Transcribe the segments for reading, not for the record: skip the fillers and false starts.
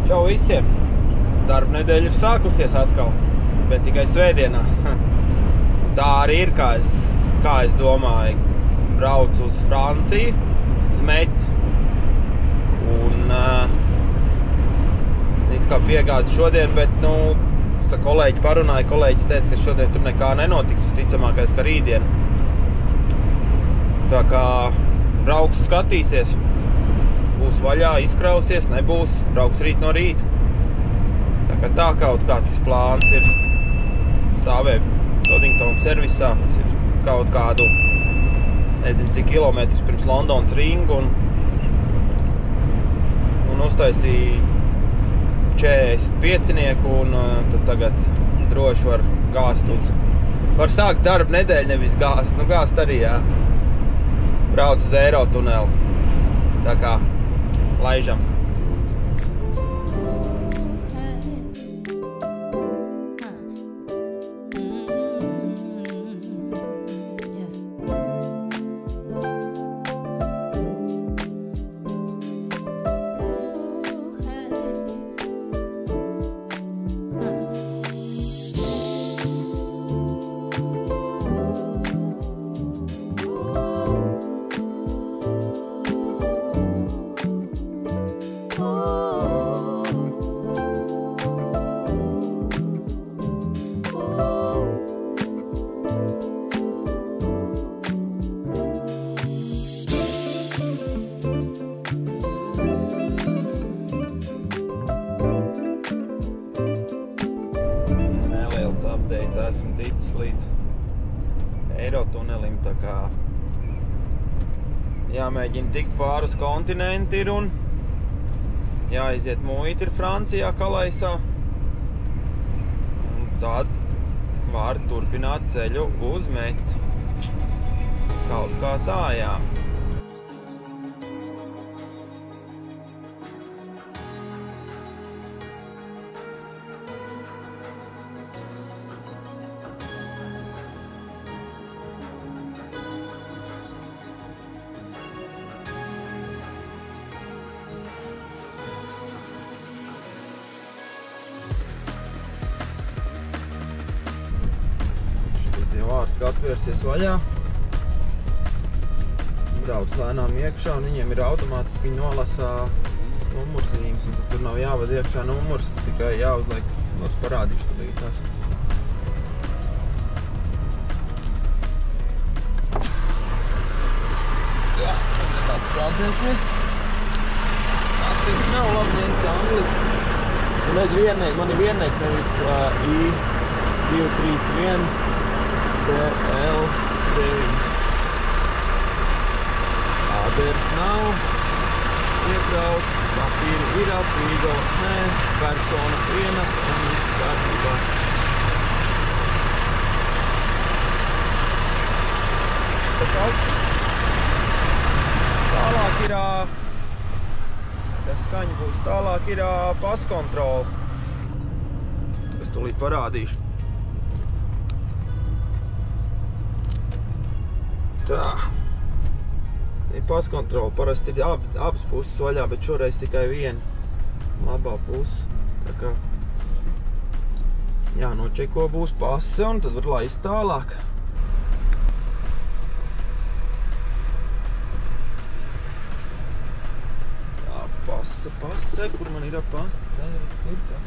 Čau visiem! Darba nedēļa ir sākusies atkal, bet tikai svētdienā. Tā arī ir, kā es domāju. Braucu uz Franciju, uz Meķu. Un it kā piegādu šodien, bet, kolēģi parunāja, kolēģis teica, ka šodien tur nekā nenotiks, visticamākais, ka rītdien. Tā kā brauks skatīsies. Būs vaļā, izkrausies, nebūs, brauks rīt no rīta. Tā kaut kā tas plāns ir. Stāvēja Toddington servisā, tas ir kaut kādu, nezinu cik kilometrus pirms Londonas ringu un uztaisīja 45-nieku un tad tagad droši var gāzt uz. Var sākt darba nedēļu, nevis gāzt, gāzt arī, jā. Brauc uz Eirotuneli. Tā kā laižam. Esmu ticis līdz Eirotunelim, tā kā jāmēģina tikt pāris kontinenti ir un jāiziet muita ir Francijā, Kalaisā. Un tad var turpināt ceļu uz Meķu. Kaut kā tā, jā. Vārti atvērsies vaļā, brauc lēnām iekšā un viņiem ir automātiski, viņi nolasā numurzīmes un tad tur nav jāvada iekšā numurs, tikai jāuzliek, es parādīšu tad tās. Jā, šeit ir tāds braudzēknis. Faktiski nav labdienas angliski. Man ir viennieks, nevis I231. L9. Āders nav, iebrauc, papīri ir apvīgala, nē, persona viena un viss kārtībā. Tas tālāk ir, tas skaņa būs, tālāk ir paskontrola. Es tūlīt parādīšu. Tā ir paskontrola, parasti ir abas puses vaļā, bet šoreiz tikai viena labā puse. Tā kā jānočeko būs pase un tad var laist tālāk. Jā, pase, kur man ir pase? Ir tā.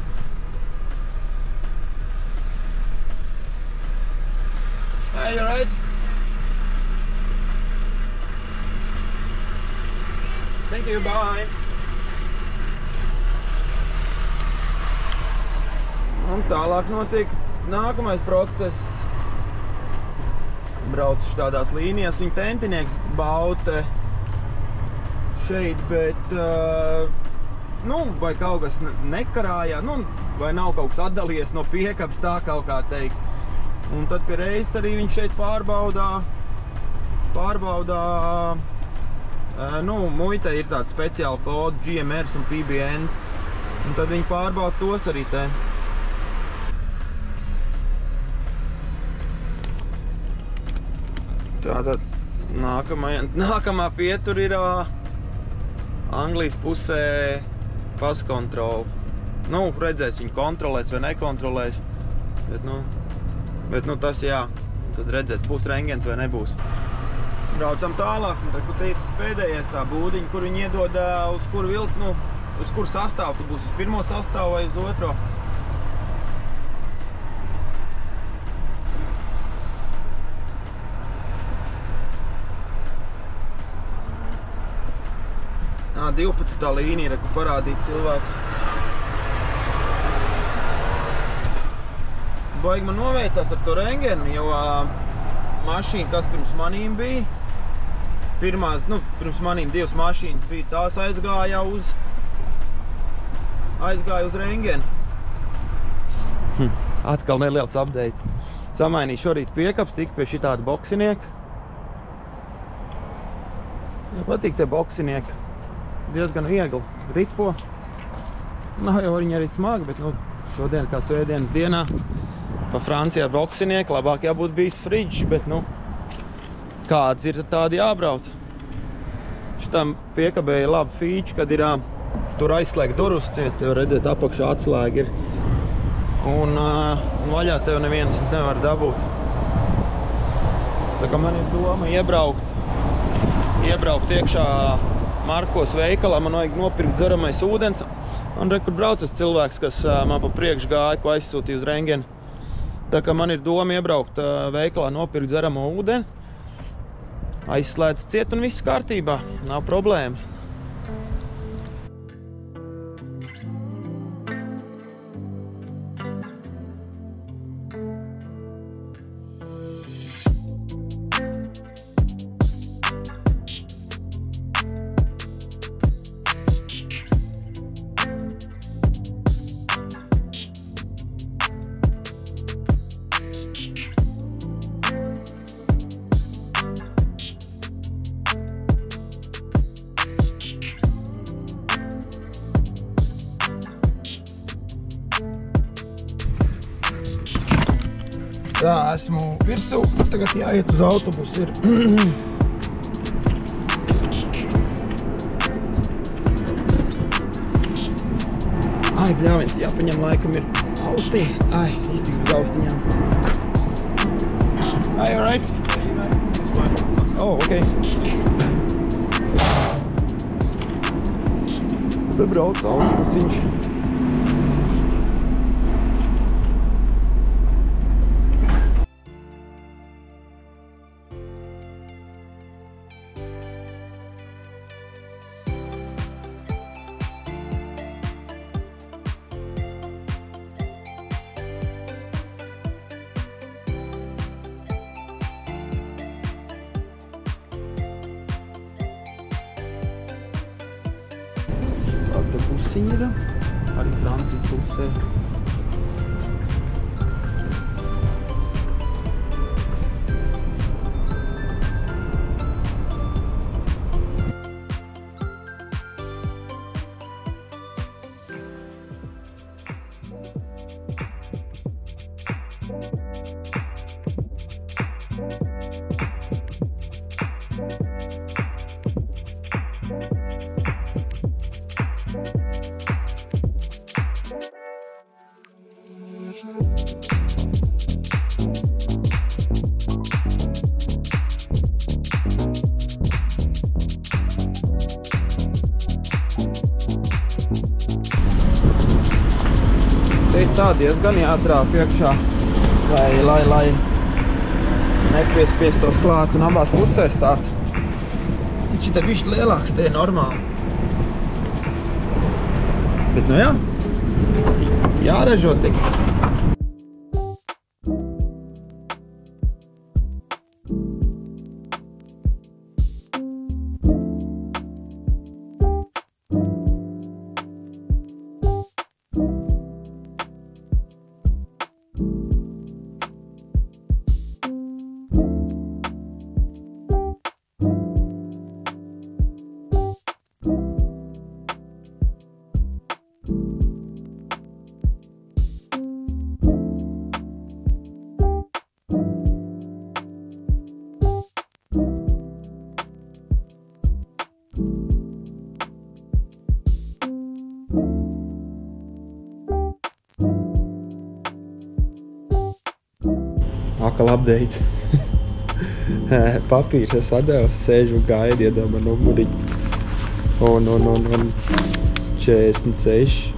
Hey, you right? Thank you, bye! Un tālāk notiek nākamais process. Braucu tādās līnijās, viņa tentinieks baute šeit, bet, vai kaut kas nekarājā, vai nav kaut kas atdalījies no piekabs, tā kaut kā teikt. Un tad pie reizes arī viņš šeit pārbaudā, muitai ir tāds speciāli kodi, GMRs un PBNs, un tad viņi pārbauda tos arī te. Tātad nākamā pietur ir Anglijas pusē paskontrola. Nu, redzēs, viņi kontrolēs vai nekontrolēs. Bet, nu, tas jā. Tad redzēs, būs rengens vai nebūs. Braucam tālāk. Tad, kur tas pēdējais tā būdiņa, kur viņi iedod uz kuru vilku, nu, uz kuru sastāvu. Tu būs uz pirmo sastāvu vai uz otro. Nā, 12. līnija, kur parādīt cilvēku. Baigi man noveicās ar to rengenu, jo mašīna, kas pirms manīm bija, pirms manīm 2 mašīnas bija, tās aizgāja uz rengenu. Atkal neliels update. Samainīju šorīt piekaps, tik pie šitāda boksinieka. Ja patīk tie boksinieki. Diezgan viegli ripo. Nav jau viņi arī smagi, bet šodien kā svētdienas dienā pa Francijā boksinieki labāk jābūt bijis fridžs, bet kāds ir tādi jābrauc. Šitam piekabēja labi feature, kad ir tur aizslēgt durus, tev redzēt apakšā atslēga ir. Un vaļā tev neviens nevar dabūt. Tā kā man ir doma iebraukt iekšā Markos veikalā, man vajag nopirkt dzeramais ūdens. Un rekur braucas cilvēks, kas man pa priekš gāja, ko aizsūtīja uz rengeni. Tā kā man ir doma iebraukt veikalā, nopirkt dzeramo ūdeni, aizslēdz ciet un viss kārtībā, nav problēmas. Tā, esmu virsū, tagad jāiet uz autobusu ir. Ai, bļāviens, jāpaņem laikam ir austiņas. Ai, iztikt bez austiņām. Are you alright? Oh, okay. Te brauc autobusiņš. Tāda pusiņa ir, arī Francijas pusē. Tā diezgan jātrāp iekšā, lai nepiespiestos klāt un abās pusēs tāds. Viņš ir bišķi lielāks, te ir normāli. Bet nu jā, jāražo tik. Pakaļ update. Papīrs es atdevu, sēžu un gaidu, iedomā numuriņu. Un 46.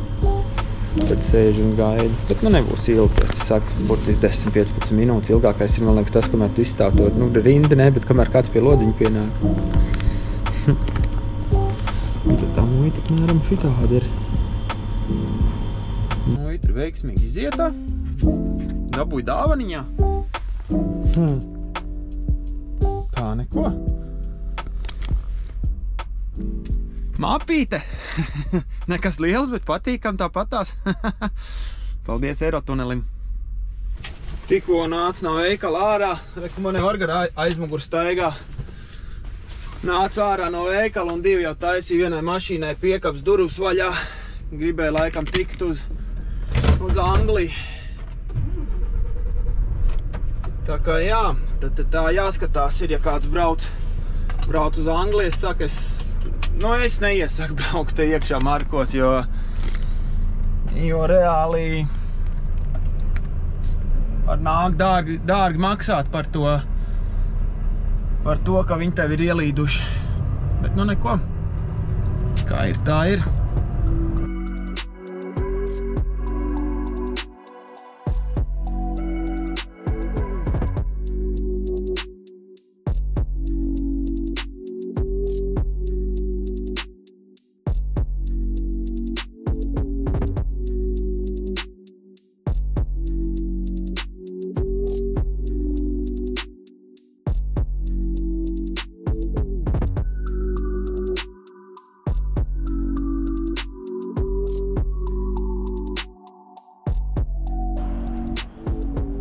Tad sēžu un gaidu. Bet nebūs ilgi, es saku, burtiski 10-15 minūtes. Ilgākais ir, man liekas, tas, kamēr tu izstāv to rindu, ne, bet kamēr kāds pie lodziņa pienāk. Un tad tā muita apmēram šitāda ir. Muita ir veiksmīgi izietā. Dabūju dāvaniņā. Tā neko. Māpīte! Nekas liels, bet patīkam tāpatās. Paldies Eirotunelim. Tikko nāc no veikala ārā, reku mani orgara aizmugur staigā. Nāc ārā no veikala un divi jau taisīja vienai mašīnai piekaps durvs vaļā. Gribēja laikam tikt uz Angliju. Tā kā jā, tad tā jāskatās ir, ja kāds brauc uz Angliju, es saku, es neiesaku braukt te iekšā Markos, jo reāli var nākt dārgi maksāt par to, ka viņi tev ir ielīduši. Bet neko, kā ir, tā ir.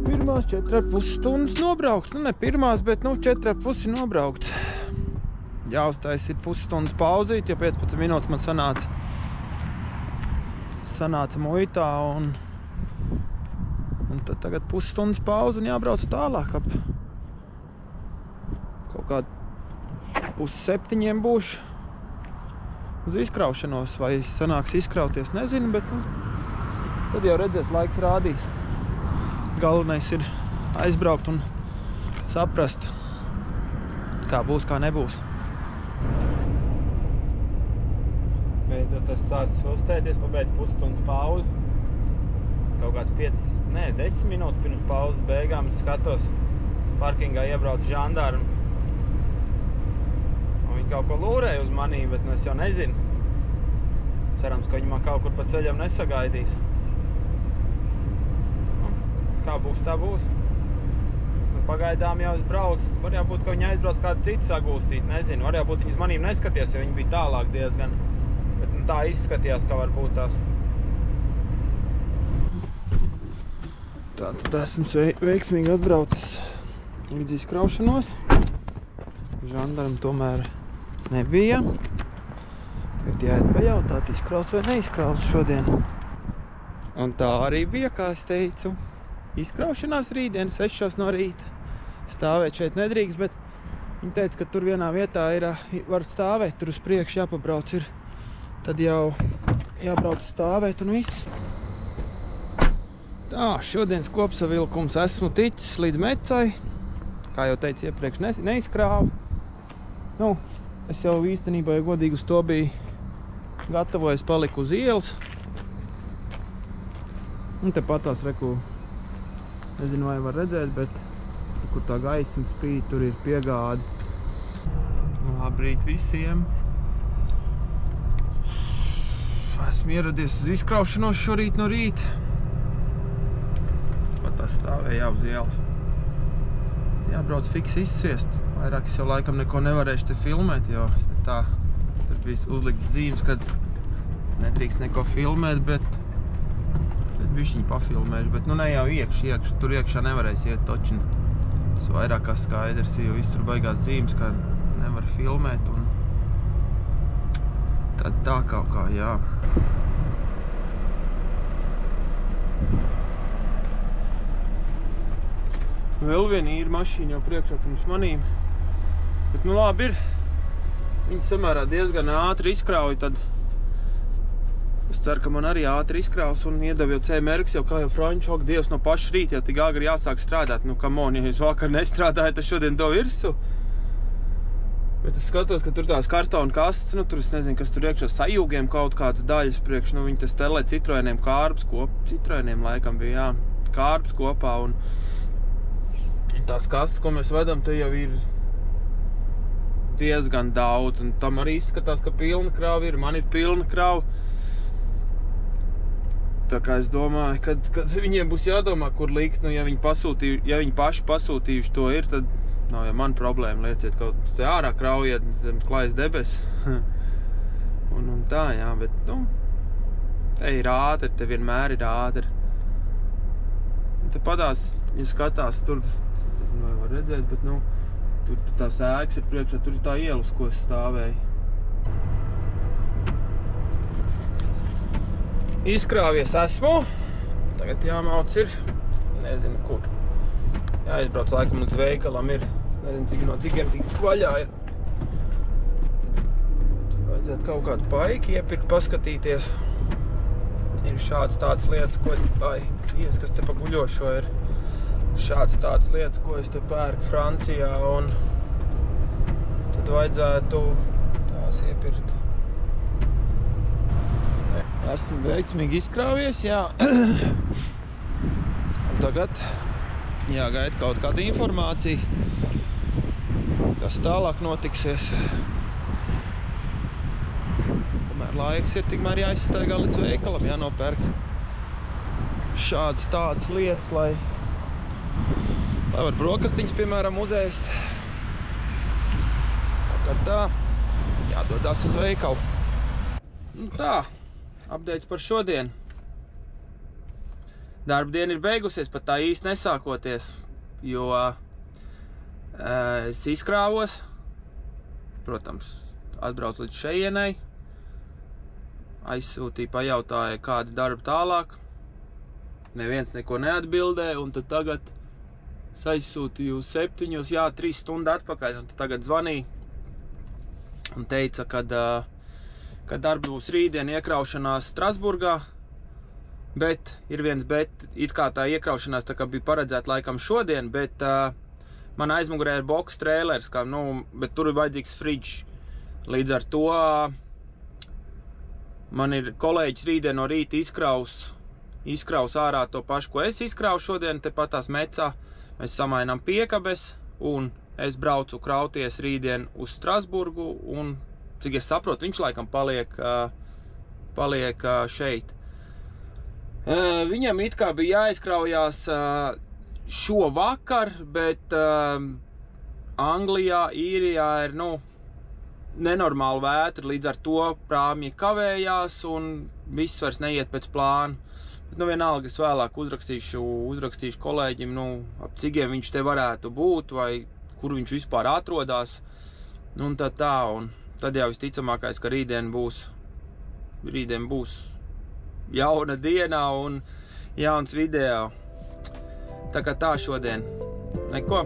Pirmās 4,5 stundas nobraukts. Ne pirmās, bet 4,5 nobraukts. Jāuztais ir pusstundas pauzīt, jo 15 minūtes man sanāca muitā un tad tagad pusstundas pauze un jābrauc tālāk ap kaut kādu 6:30 būšu uz izkraušanos, vai sanāks izkrauties, nezinu, bet tad jau redzēt, laiks rādīs. Galvenais ir aizbraukt un saprast, kā būs, kā nebūs. Beidzot, es sācis uzstēties, pabeidz pusstundas pauzi. Kaut kāds 10 minūtes pirms pauzes beigām es skatos, parkingā iebrauc žandāri. Un viņi kaut ko lūrēja uz manī, bet es jau nezinu. Cerams, ka viņi man kaut kur pa ceļam nesagaidīs. Kā būs, tā būs. Pagaidām jau es braucu. Var jau būt, ka viņi aizbrauc kādu citu sagūstīt, nezinu. Var jau būt, viņi uz manīm neskaties, jo viņi bija tālāk diezgan. Bet tā izskatījās, ka var būt tās. Tātad esmu veiksmīgi atbraucis līdz izkraušanos. Žandaram tomēr nebija. Tagad jāiet pajautāt, izkraus vai neizkraus šodien. Un tā arī bija, kā es teicu. Izkraušanās rītdien, 6 no rīta. Stāvēt šeit nedrīkst, bet viņi teica, ka tur vienā vietā var stāvēt, tur uz priekšu jāpabrauc ir. Tad jau jābrauc stāvēt un viss. Tā, šodienas kopsavilkums esmu ticis līdz Mecai. Kā jau teicu iepriekš, neizkrāvu. Es jau īstenībā, ja godīgi uz to biju gatavojies, paliku uz ielas. Un te patās reku. Nezinu, vai var redzēt, bet kur tā gaisma spīd, tur ir piegāde. Labrīt visiem! Esmu ieradies uz izkraušanos šorīt no rīta. Pat tā stāvēja jau uz ielas. Jābrauc fiks izsviest. Vairāk es jau laikam neko nevarēšu te filmēt, jo tur bija uzlikts zīmes, kad nedrīkst neko filmēt, bet es bišķiņu pafilmēšu, bet ne jau iekšā, tur iekšā nevarēs iet točini. Tas vairāk kā skaidrs, jo viss tur baigās zīmes, ka nevar filmēt un tad tā kaut kā, jā. Vēl viena īra mašīna jau priekšā pirms manīm. Bet labi ir. Viņi samērā diezgan ātri izkrauja, tad Es ceru, ka man arī ātri izkraus un iedeva jau C-merks, jau kā jau Franču, ak, Dievs, no paša rīt, jau tik agri jāsāk strādāt. Nu, come on, ja jūs vakar nestrādājat, tad šodien to virsu. Bet es skatos, ka tur tās kartona kastes, nu, tur es nezinu, kas tur iekšā sajūgiem kaut kādas daļas priekš, nu, viņi tas telē Citroeniem kārbs kopā, Citroeniem laikam bija, jā, kārbs kopā, un tās kastes, ko mēs vedam, te jau ir diezgan daudz, un tam arī izskatās, ka pilna krava ir, man ir pilna krava. Tā kā es domāju, kad viņiem būs jādomā, kur likt, nu, ja viņi paši pasūtījuši to ir, tad nav jau man problēma, lieciet kaut te ārā kraujiet zem klājas debes. un tā, jā, bet, nu, te ir ātri, te vienmēr ir ātri. Te padās, ja skatās, tur, es nezinu, vai var redzēt, bet, nu, tur tās ēkas ir priekšā, tur ir tā iela, uz ko stāvēja. Izkrāvies esmu, tagad jāmauc ir, nezinu kur. Jāizbrauc laikam līdz veikalam ir, nezinu cik no cikiem tik vaļā ir. Tur vajadzētu kaut kādu paiki iepirkt, paskatīties. Ir šāds tāds lietas, ko kas te pa guļošo ir. Šāds tāds lietas, ko es te pērku Francijā un tad vajadzētu tās iepirkt. Esmu veiksmīgi izkrāvies, jā. Un tagad jāgaida kaut kāda informācija, kas tālāk notiksies. Kamēr laiks ir, tikmēr jāizstaigā līdz veikalam, jānopērk šādas tādas lietas, lai var brokastiņas, piemēram, uzēst. Kad tā, jādodās uz veikalu. Nu tā. Updates par šodien. Darba diena ir beigusies, pat tā īsti nesākoties, jo es izkrāvos, protams, atbraucu līdz šejienai, aizsūtīju, pajautāju, kādi darbi tālāk, neviens neko neatbildē, un tad tagad es aizsūtīju 7, jā, 3 stundu atpakaļ, un tad tagad zvanīju un teica, ka darbi būs rītdien iekraušanās Strasburgā, bet ir viens bet, it kā tā iekraušanās tā kā bija paredzēta laikam šodien, bet man aizmugurē ir boks trēlers, kā, nu, bet tur ir vajadzīgs fridžs. Līdz ar to man ir kolēģis rītdien no rīta izkraus ārā to pašu, ko es izkraušu šodien, tepat tās mecā. Mēs samainām piekabes, un es braucu krauties rītdien uz Strasburgu, un cik es saprotu, viņš laikam paliek šeit. Viņam it kā bija jāizkraujās šovakar, bet Anglijā, Īrijā ir, nu, nenormāla vētra, līdz ar to prāmji kavējās un viss vairs neiet pēc plāna. Bet, nu, vienalga es vēlāk uzrakstīšu kolēģim, nu, ap cigiem viņš te varētu būt, vai kur viņš vispār atrodās, un tā, un tad jau visticamākais, ka rītdien būs jauna dienā un jauns video. Tā kā tā šodien. Neko.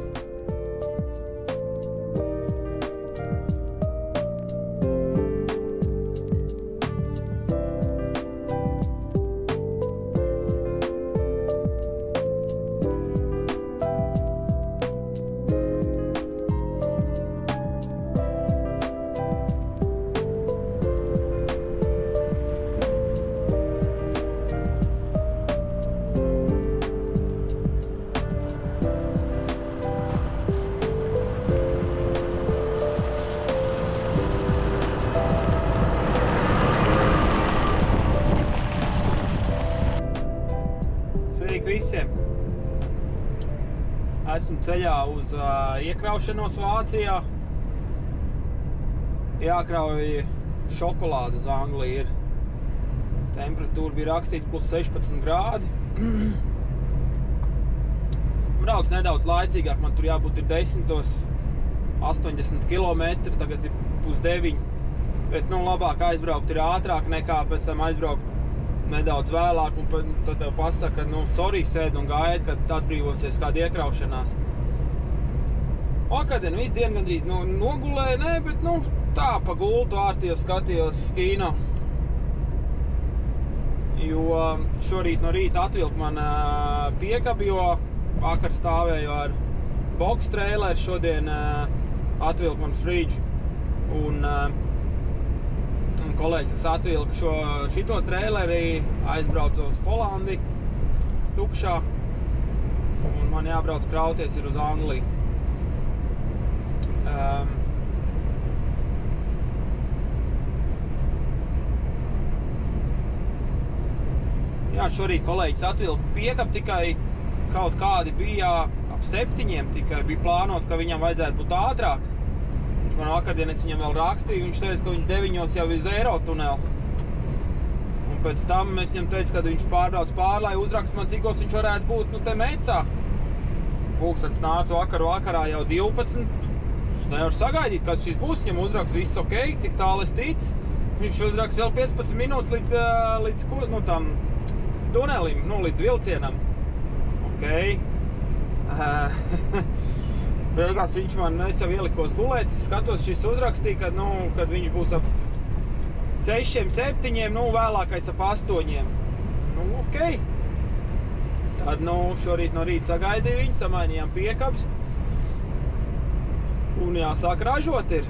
Visiem. Esmu ceļā uz iekraušanos Vācijā. Jākrauj šokolāde uz Angliju ir. Temperatūra bija rakstīts plus 16 grādi. Brauc nedaudz laicīgāk, man tur jābūt ir 10, 80 km, tagad ir pus 9. Bet, nu, labāk aizbraukt ir ātrāk nekā pēc tam aizbraukt nedaudz vēlāk, un tad tev pasaka, nu, sorry, sēd un gaidi, kad atbrīvosies kāda iekraušanās. Vakardien visu dienu gandrīz nogulēju, nē, bet, nu, tā pa gultu ārtījos, skatījos kino. jo šorīt no rīta atvilka man piekabi, jo vakar stāvēju ar box traileri, šodien atvilka man fridge. Un kolēģis, kas atvilka šito traileri, aizbrauca uz Holandi tukšā. Un man jābrauc krauties ir uz Angliju. Jā, šorīt kolēģis atvilka piekap, tikai kaut kādi bija ap 7, tikai bija plānots, ka viņam vajadzētu būt ātrāk. Viņš man vakardien viņam vēl rakstīja, viņš teica, ka viņš 9 jau iz Eirotuneli. Un pēc tam es viņam teicu, kad viņš pārbrauc pāri, lai uzrakst man, cikos viņš varētu būt, te Mecā. Pulkstens nāca vakarā jau 12. Es nevaru sagaidīt, kad šis būs, viņam uzrakst viss ok, cik tālu es ticis. Viņš uzrakst vēl 15 minūtes līdz tam tunelim, līdz vilcienam. Ok. Beigās viņš man, es jau ielikos gulēt, es skatos, šis uzrakstīja, kad viņš būs ap 6, 7, vēlākais ap 8. Ok. Tad, šorīt no rīta sagaidīju viņu, samainījām piekabs. Un jāsāk ražot ir.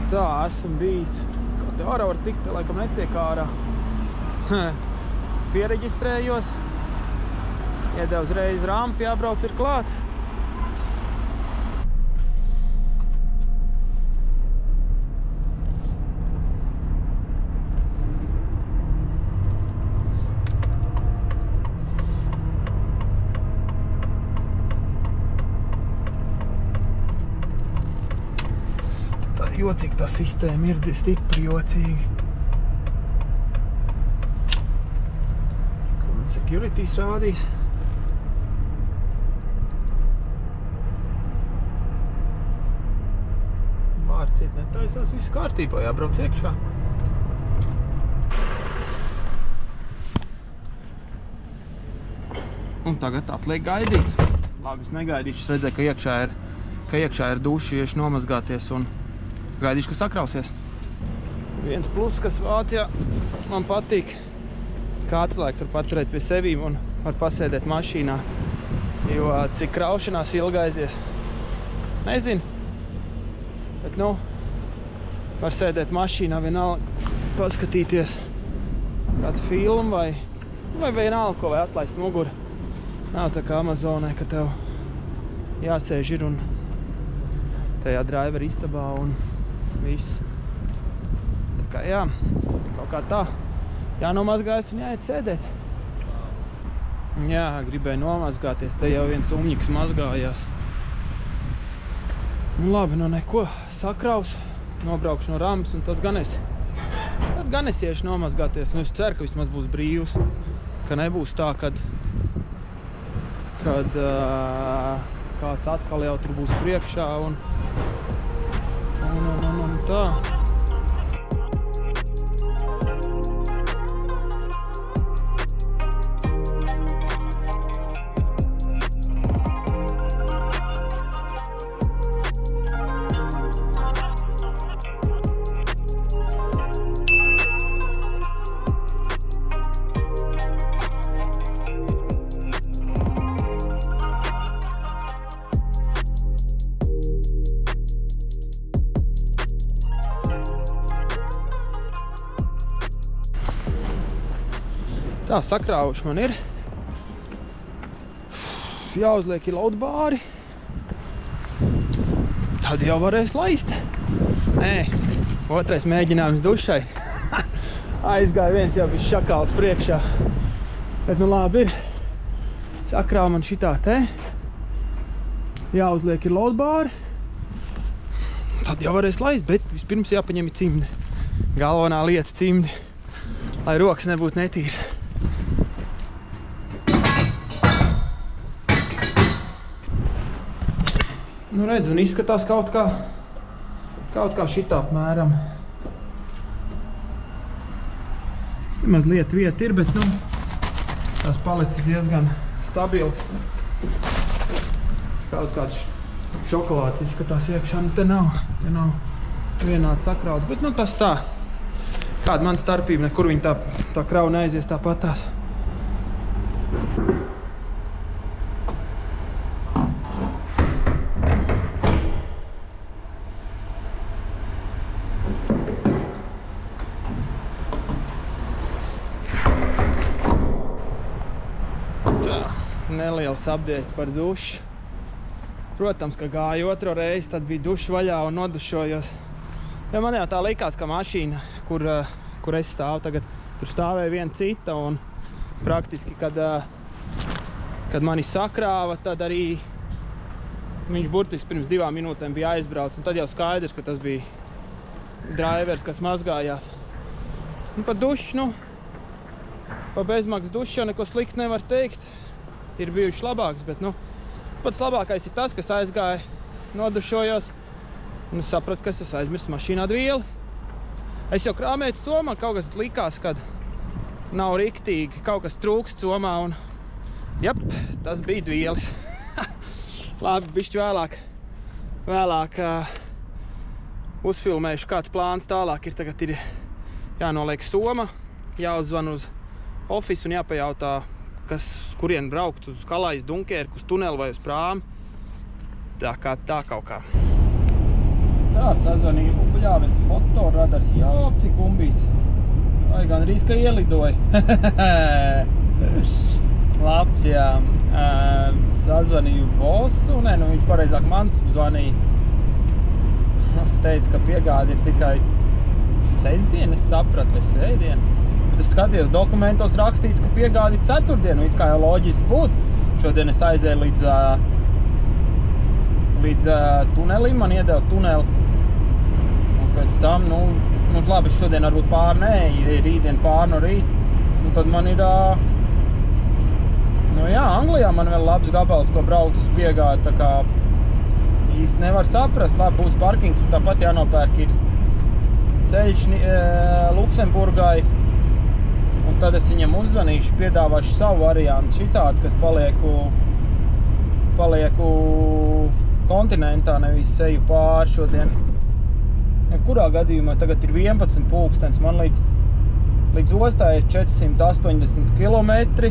Tā, esmu bijis, kā te ārā var tikt, laikam netiek ārā. Piereģistrējos, iedevu uzreiz rampu, jābrauc ir klāt. Jocīgi tā sistēma ir stipri jocīgi. Ko man securities rādīs? Vārciet netaisās, viss kārtībā, jābrauc iekšā. Un tagad atliek gaidīt. Labi, es negaidīšu, es redzēju, ka iekšā ir duši, iešu nomazgāties un gaidīšu, ka sakrausies. Viens plus, kas Vācijā man patīk, kā atslēgas var paturēt pie sevīm un var pasēdēt mašīnā. Jo cik kraušanās ilgi aizies, nezinu. Bet, var sēdēt mašīnā vienalga, paskatīties kādu filmu vai vienalga, ko vai atlaist muguru. Nav tā kā Amazonē, ka tev jāsēž ir un tajā driver istabā un viss. Tā kā jā, kaut kā tā. Jānomazgājas un jāiet sēdēt. Jā, gribēju nomazgāties, te jau viens umņiks mazgājās. Labi, neko, sakraus, nobraukšu no rampas un tad gan es iešu nomazgāties. Es ceru, ka vismaz būs brīvs, ka nebūs tā, kad kāds atkal jau tur būs priekšā un tā. Tā, sakrāvuši man ir. Jāuzliek ir loadbāri. Tad jau varēs laist. Nē, otrais mēģinājums dušai. Aizgāja viens jau bija šakals priekšā. Bet nu labi ir. Sakrāva man šitā te. Jāuzliek ir loadbāri. Tad jau varēs laist, bet vispirms jāpaņem cimdi. Galvenā lieta cimdi, lai rokas nebūtu netīras. Nu redz, un izskatās kaut kā šitā apmēram. Mazliet vieta ir, bet nu, tās palicis diezgan stabils. Kaut kāds šokolāds izskatās iekšā, nu te nav vienāds sakrauts, bet nu tas tā. Kāda man starpība, nekur viņa tā krava neaizies tāpatās. Neliels update par dušu. Protams, ka gāju otro reizi, tad bija duša vaļā un nodušojos. Ja man jau tā likās, ka mašīna, kur es stāvu tagad, tur stāvēja viena cita un praktiski, kad mani sakrāva, tad arī viņš burtiski pirms 2 minūtēm bija aizbraucis, un tad jau skaidrs, ka tas bija drivers, kas mazgājās. Un pa dušu, pa bezmaksas dušu jau neko slikti nevar teikt. Ir bijuši labāks, bet, pats labākais ir tas, kas aizgāja, nodušojos, un es sapratu, ka es aizmirstu mašīnā dvieli. Es jau krāmēju somā, kaut kas likās, kad nav riktīgi, kaut kas trūkst somā, un, jap, tas bija dvielis. Labi, bišķi vēlāk uzfilmējuši, kāds plāns tālāk ir. Tagad ir jānoliek soma, jāuzzvan uz ofisu un jāpajautā, kurien braukt uz Kalais, Dunkerku, uz tuneli vai uz prāmu. Tā kaut kā. Tā, sazvanīju Upuļāvens fotoradars. Jā, cik bumbīt. Vai gan arī, ka ielidoja. Labs, jā. Sazvanīju bosu. Nē, viņš pareizāk man zvanīja. Teica, ka piegāde ir tikai sestdien, es sapratu, vai svētdien. Es skatījos dokumentos rakstīts, ka piegādi 4. It kā jau loģiski būtu. Šodien es aizēju līdz tunelim, man iedeva tuneli. Un pēc tam, labi, šodien varbūt pār nē, rītdien pār no rīt. Un tad man ir, Anglijā man vēl labs gabals, ko braukt uz piegādi, tā kā īsti nevar saprast. Labi, būs parkings, tāpat jānopērk ir ceļš Luksemburgai. Un tad es viņam uzzvanīšu, piedāvāšu savu variantu šitādu, kas palieku kontinentā, nevis seju pāri šodien. Kurā gadījumā tagad ir 11 pulkstens, man līdz ostā ir 480 kilometri.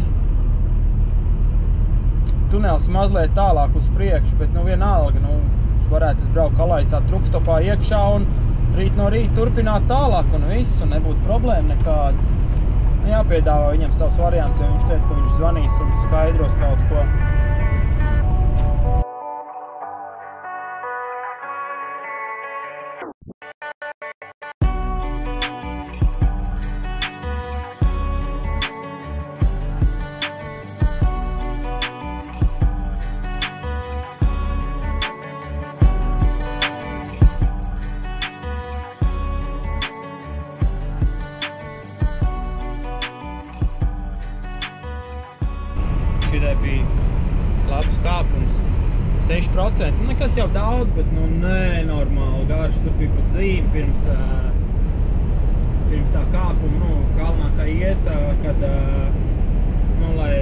Tunels mazliet tālāk uz priekšu, bet vienalga, varētu es braukt Kalaisā trukstopā iekšā un rīt no rīta turpināt tālāk un viss, un nebūtu problēma nekāda. Jāpiedāvā viņam savs variants, jo viņš teica, ka viņš zvanīs un skaidros kaut ko. Šitai bija labs kāpums, 6%, nekas jau daudz, bet nenormāli garš, tur bija pat zīme pirms tā kāpuma, kalnā kā iet, kad, lai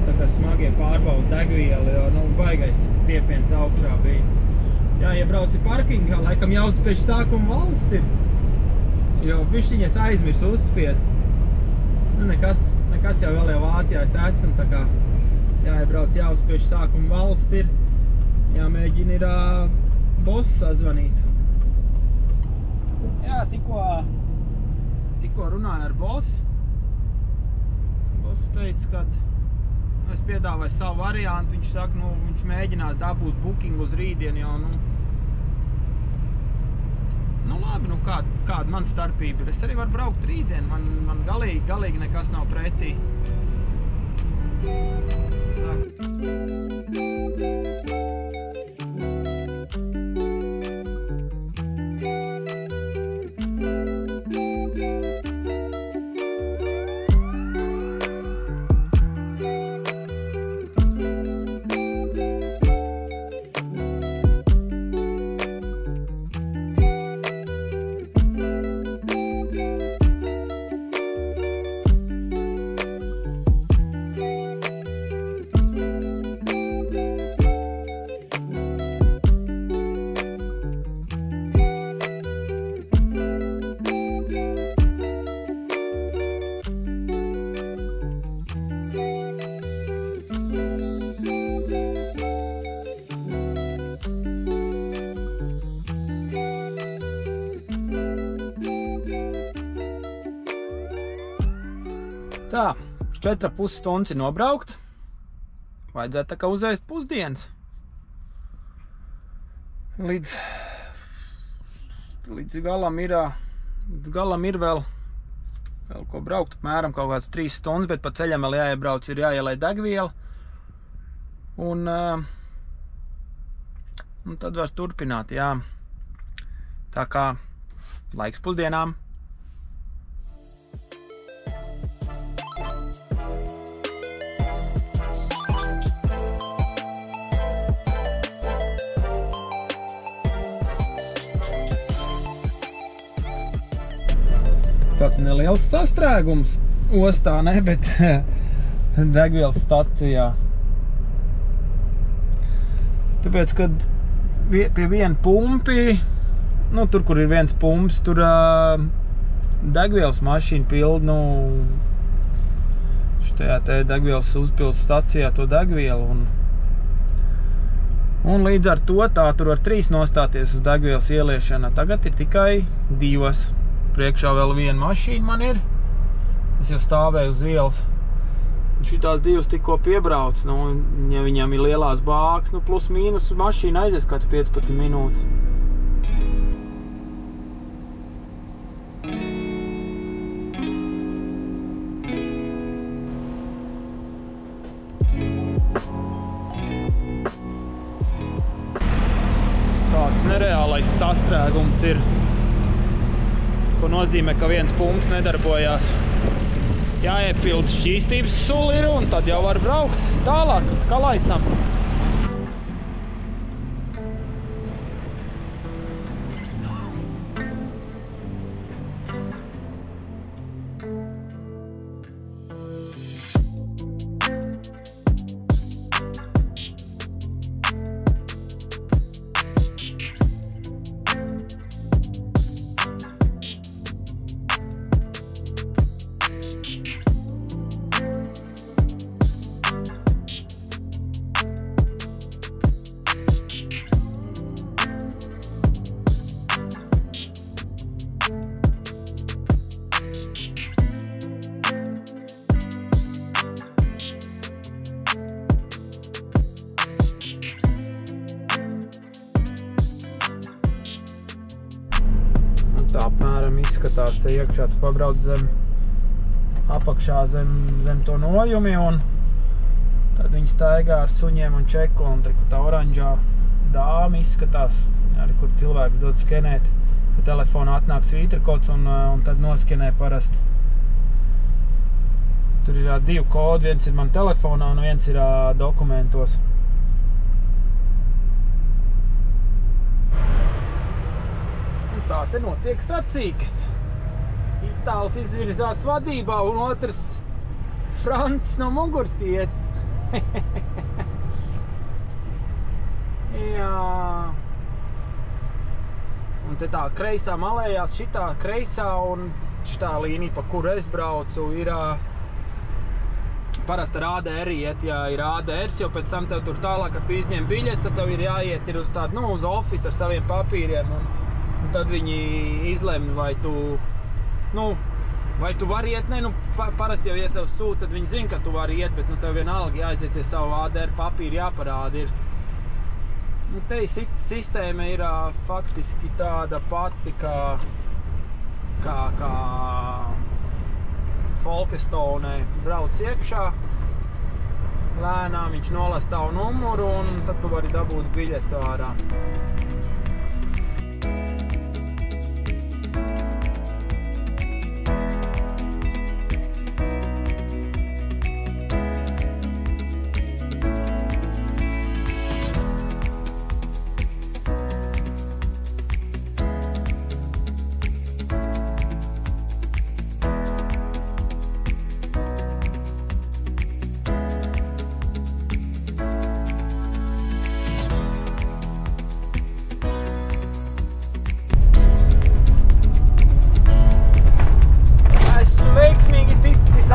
tā kā smagie pārbauda degvielu, jo, baigais stiepiens augšā bija. Jā, ja brauci parkingā, laikam jāuzspiež sākuma valsti, jo bišķiņas aizmirs uzspiest. Nekas jau vēl Vācijā es esmu, tā kā jāiebrauc jāuzspiež sākuma valsts ir, jāmēģina ir bosu sazvanīt. Jā, tikko runāju ar bosu. Boss teica, ka es piedāvāju savu variantu, viņš saka, viņš mēģinās dabūt bookingu uz rītdienu, jo, Nu labi, nu kāda man starpība ir? Es arī varu braukt rītdien, man galīgi nekas nav pretī. Tā, 4,5 stundas ir nobraukt. Vajadzētu tā kā uzēst pusdienas. Līdz galam ir vēl ko braukt, apmēram kaut kāds 3 stundas, bet pa ceļam vēl jāiebrauc, ir jāielai degviela. Un tad var turpināt, jā. Tā kā laiks pusdienām. Tāds neliels sastrēgums ostā, ne, bet degvielas stacijā. Tāpēc, kad pie viena pumpi, nu, tur, kur ir viens pumps, tur degvielas mašīna pild, šitajā te degvielas uzpildes stacijā to degvielu. Un līdz ar to tā tur var 3 nostāties uz degvielas ieliešana. Tagad ir tikai 2. Priekšā vēl viena mašīna man ir. Es jau stāvēju uz ielas. Šitās 2 tikko piebrauc. Ja viņām ir lielās bāks, plus mīnus mašīna aizies kāds 15 minūtes. Tāds nereālais sastrēgums ir. Ko nozīmē, ka viens pumps nedarbojās. Jāiepild šķīstības suli ir un tad jau var braukt tālāk līdz Kalaisam. Tā apmēram izskatās te iekšā, tu pabrauc apakšā zem to nojumi un tad viņi staigā ar suņiem un čeku un tā oranžā dāma izskatās, arī kur cilvēks dod skenēt. Ja telefonā atnāk svītrakods un tad noskenē parasti. Tur ir 2 kodi, viens ir man telefonā un viens ir dokumentos. Tā te notiek sacīksts. Itāls izvirzās vadībā un otrs Frants no muguras iet. Jā. Un te tā kreisā malējās, šitā kreisā un šitā līnija, pa kuru es braucu, ir parasti ar ADR iet, ja ir ADRs, jo pēc tam tev tur tālāk, kad tu izņem biļetes, tad tev ir jāiet uz tādu, uz office ar saviem papīriem un tad viņi izlemj, vai tu vari iet, parasti jau, ja tev sūta, tad viņi zina, ka tu vari iet, bet tev vienalga jāaiziet savu ADR papīru jāparāda ir. Te sistēma ir faktiski tāda pati, kā Folkestone brauc iekšā. Lēnām viņš nolasa tavu numuru un tad tu vari dabūt biļetu ārā.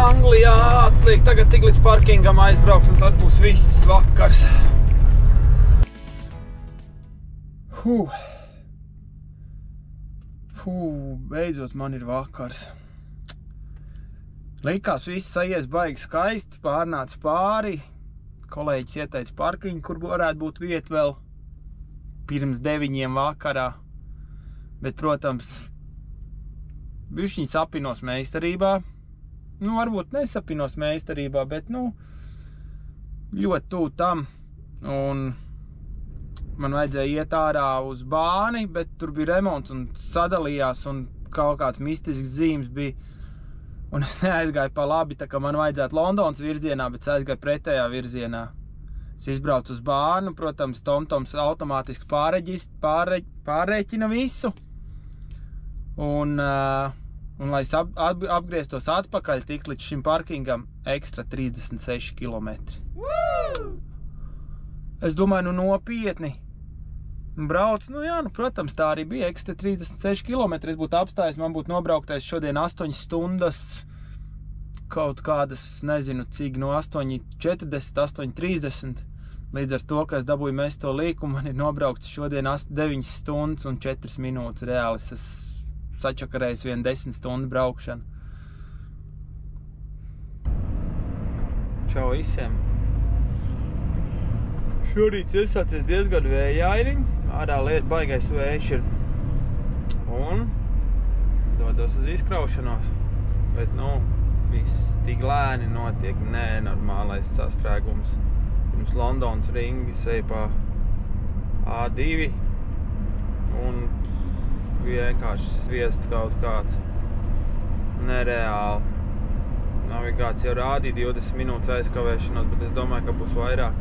Anglijā atliek tagad tik līdz parkingam aizbraukt un tad būs viss vakars. Beidzot man ir vakars. Likās viss aizies baigi skaisti, pārnāca pāri. Kolēģis ieteica parkingu, kur varētu būt vieta vēl pirms 9 vakarā. Bet, protams, bišķiņ sapinos meistarībā. Varbūt nesapinos meistarībā, bet, ļoti tūl tam. Un man vajadzēja iet ārā uz bāni, bet tur bija remonts un sadalījās un kaut kāds mistisks zīmes bija. Un es neaizgāju pa labi, tā kā man vajadzētu Londonas virzienā, bet es aizgāju pretējā virzienā. Es izbraucu uz bānu, protams, TomToms automātiski pārreķina visu. Un lai es apgrieztos atpakaļ, tik līdz šim parkingam ekstra 36 kilometri. Es domāju, nopietni. Brauc, protams, tā arī bija ekstra 36 kilometri. Es būtu apstājis, man būtu nobrauktais šodien 8 stundas, kaut kādas, nezinu cik, no 8:40, 8:30. Līdz ar to, ka es dabūju mest to līkumu, man ir nobraukts šodien 9 stundas un 4 minūtes reāli. Es sačakarējis 10 stundu braukšanu. Čau visiem! Šorīt iesācies diezgan vējaini, ārā baigais vējš ir un dodos uz izkraušanos, bet viss tik lēni notiek, nenormālais sastrēgums. Pirms Londonas ringi seja pa A2 un vienkārši sviests kaut kāds nereāli. Navigācija rādīja 20 minūtes aizkavēšanos, bet es domāju, ka būs vairāk.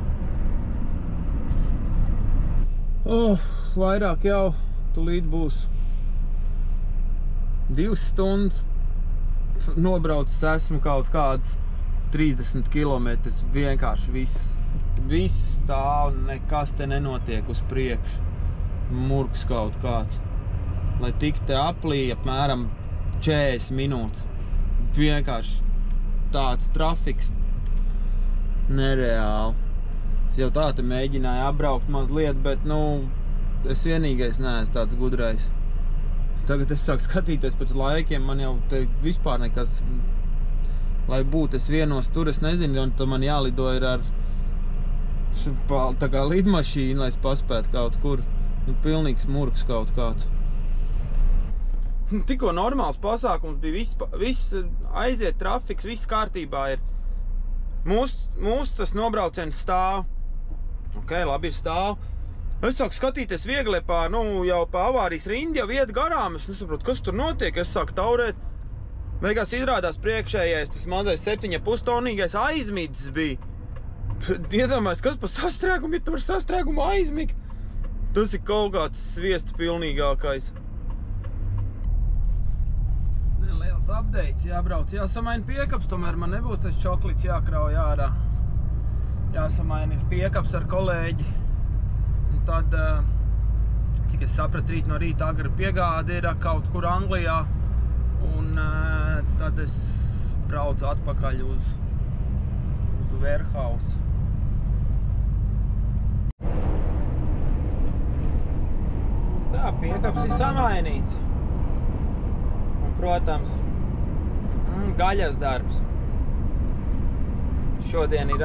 Vairāk jau tulīt būs 2 stundas. Nobraucis esmu kaut kāds 30 kilometrus, vienkārši viss stāv, nekas te nenotiek uz priekšu. Murks kaut kāds. Lai tik te aplīja apmēram 40 minūtes. Vienkārši tāds trafiks nereāli. Es jau tā te mēģināju apbraukt mazliet, bet, es vienīgais neesmu tāds gudrais. Tagad es sāku skatīties pēc laikiem, man jau te vispār nekas, lai būtu es vienos tur, es nezinu, un tad man jālido ir ar tā kā lidmašīnu, lai es paspētu kaut kur. Pilnīgs murks kaut kāds. Tikko normāls pasākums bija, viss aiziet trafiks, viss kārtībā ir. Mūsu tas nobrauciens stāv. Labi ir stāv. Es sāku skatīties Vieglepā, jau pa avārijas rindi jau iet garām. Es nesaprotu, kas tur notiek. Es sāku taurēt. Beigās izrādās priekšējais, tas mazais 7,5 tonīgais aizmītis bija. Iedomājies, kas pa sastrēgumu, ja tur sastrēgumu aizmigt. Tas ir kaut kāds sviestu pilnīgākais. Neliels updates jābrauc. Jāsamaina piekaps, tomēr man nebūs tas čoklīts jākrauj ārā. Jāsamaina ir piekaps ar kolēģi. Un tad, cik es sapratu, rīt no rīta agri piegāde ir kaut kur Anglijā. Un tad es braucu atpakaļ uz warehouse. Tā, piekaps ir samainīts. Un, protams, gaļas darbs. Šodien ir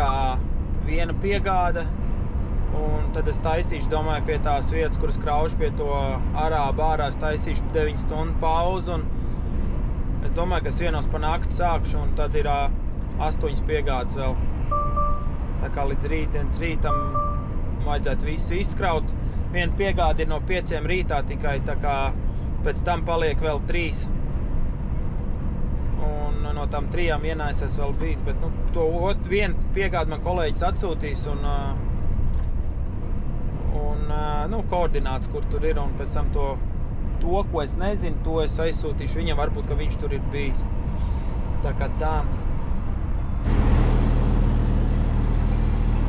viena piegāde Un tad es taisīšu, domāju, pie tās vietas, kuras kraušu pie to arābu ārā, es taisīšu 9 stundu pauzu. Un es domāju, ka es vienos pa nakti sākšu, un tad ir 8 piegādes vēl. Tā kā līdz rītam vajadzētu visu izkraut. Viena piegāde ir no 5 rītā tikai, tā kā pēc tam paliek vēl 3. Un no tām 3 vienā es esmu vēl bijis, bet to vienu piegādi man kolēģis atsūtīs un koordināts, kur tur ir, un pēc tam to, ko es nezinu, to es aizsūtīšu viņam, varbūt, ka viņš tur ir bijis. Tā kā tā.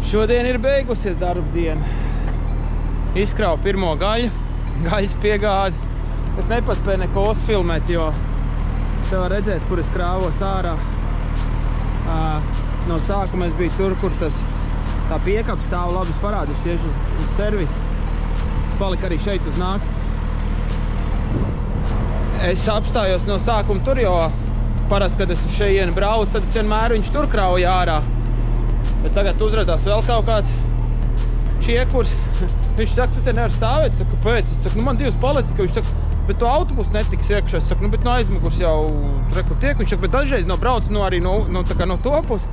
Šodien ir beigusies darba diena. Izkrauju pirmo gaļas piegādi. Es nepaspēju neko uzfilmēt, jo te var redzēt, kur es krāvos ārā. No sākuma es biju tur, kur tā piekapa stāv labi, es parādīšu tieši uz servisu. Palika arī šeit uz nakti. Es apstājos no sākuma tur, jo parasti, kad es uz šejienu braucu, tad es vienmēr viņš tur krauja ārā. Bet tagad uzradās vēl kaut kāds čiekurs. Viņš saka, tu te nevar stāvēt. Es saku, kāpēc? Es saku, man 2 palicis, ka viņš saka, bet to autobusu netiks iekšā. Es saku, bet no aizmugurs jau reku tiek. Viņš saka, bet dažreiz brauc arī no to pusi.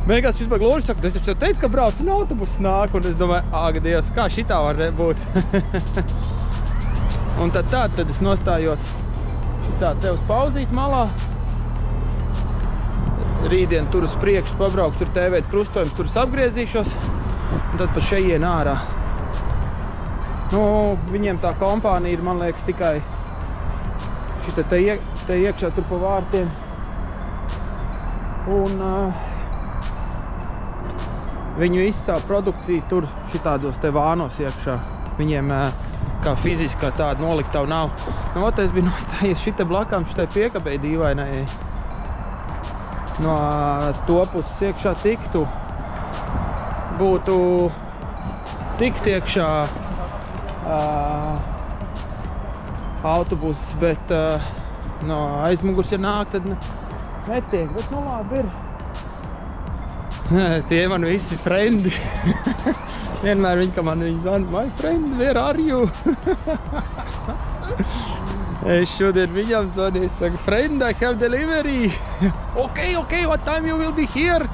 Beigās šis bagloži saka, es taču teicu, ka brauc un autobusu nāk. Un es domāju, āga Dievs, kā šitā var būt? Un tad es nostājos šitā te uz pauzīt malā. Rītdien tur uz priekšu pabraukt, tur tēvēt krustojums, tur es apgriezīšos. Un tad pa šejienu ārā. Viņiem tā kompānija ir, man liekas, tikai šita te iekšā tur pa vārtiem. Un viņu visu savu produkciju tur šitādos te vānos iekšā. Viņiem kā fiziskā tāda noliktavu nav. Es biju nostājies šita blakām, šitai piekabei dīvainai. No to puses iekšā tiktu. Būtu tikt iekšā autobuss, bet no aizmugurs, ja nāk, tad netiek. Bet labi ir. Tie man visi frendi. Vienmēr viņi zvan, my friend, where are you? Es šodien viņam zvanu, es saku, friend, I have delivery. Okay, what time you will be here?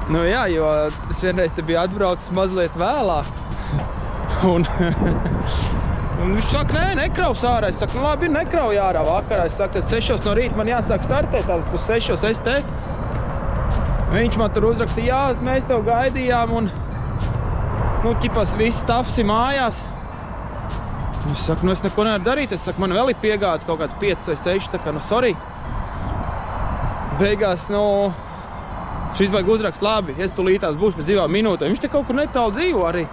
Jā, jo es vienreiz te biju atbraucis mazliet vēlāk. Un viņš saka, nē, nekraus ārā. Es saku, labi, nekrauj ārā vakarā. Es saku, tad 6 no rīta man jāsāk startēt, tātad pus 6 es te. Viņš man tur uzrakstīja, jā, mēs tev gaidījām un, ķipas, viss stafs ir mājās. Es saku, es neko nevaru darīt. Es saku, man vēl ir piegādes kaut kāds 5 vai 6, tā kā, sorry. Beigās, šis baigi uzrakst, labi, es tulītās būšu pēc 2 minūtēm. Viņš te kaut kur netālu dzīvo arī.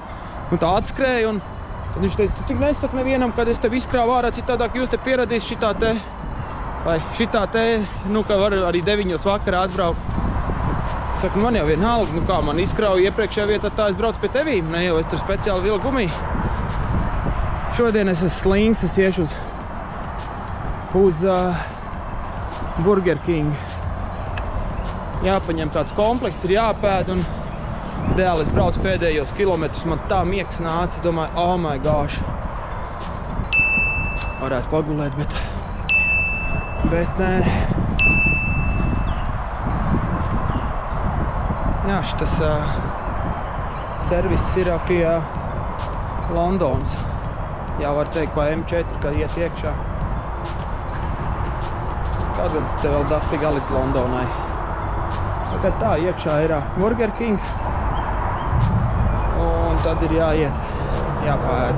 Un tā atskrēja un tad viņš teica, tu tik nesaki nevienam, kad es tev izkrāvu ārā, citādāk jūs te pieradīs šitā te, vai šitā te, ka var arī 9 vakarā atbraukt. Es saku, man jau vienalga, kā man izkrauju iepriekšējā vietā, tā es braucu pie tevīm, ne jau es tur speciāli vilku gumiju. Šodien es esmu slings, es iešu uz Burger King. Jāpaņem kāds komplekts, ir jāpēd un ideāli es braucu pēdējos kilometrus, man tā miegs nāca, es domāju, oh my gosh. Varētu pagulēt, bet nē. Jā, šitas serviss ir pie Londonas. Jā, var teikt, pa M4, kad iet iekšā. Kaut gan te vēl dafīgi līdz Londonai. Tagad tā, iekšā ir Burger Kings. Un tad ir jāiet, jāpāēd.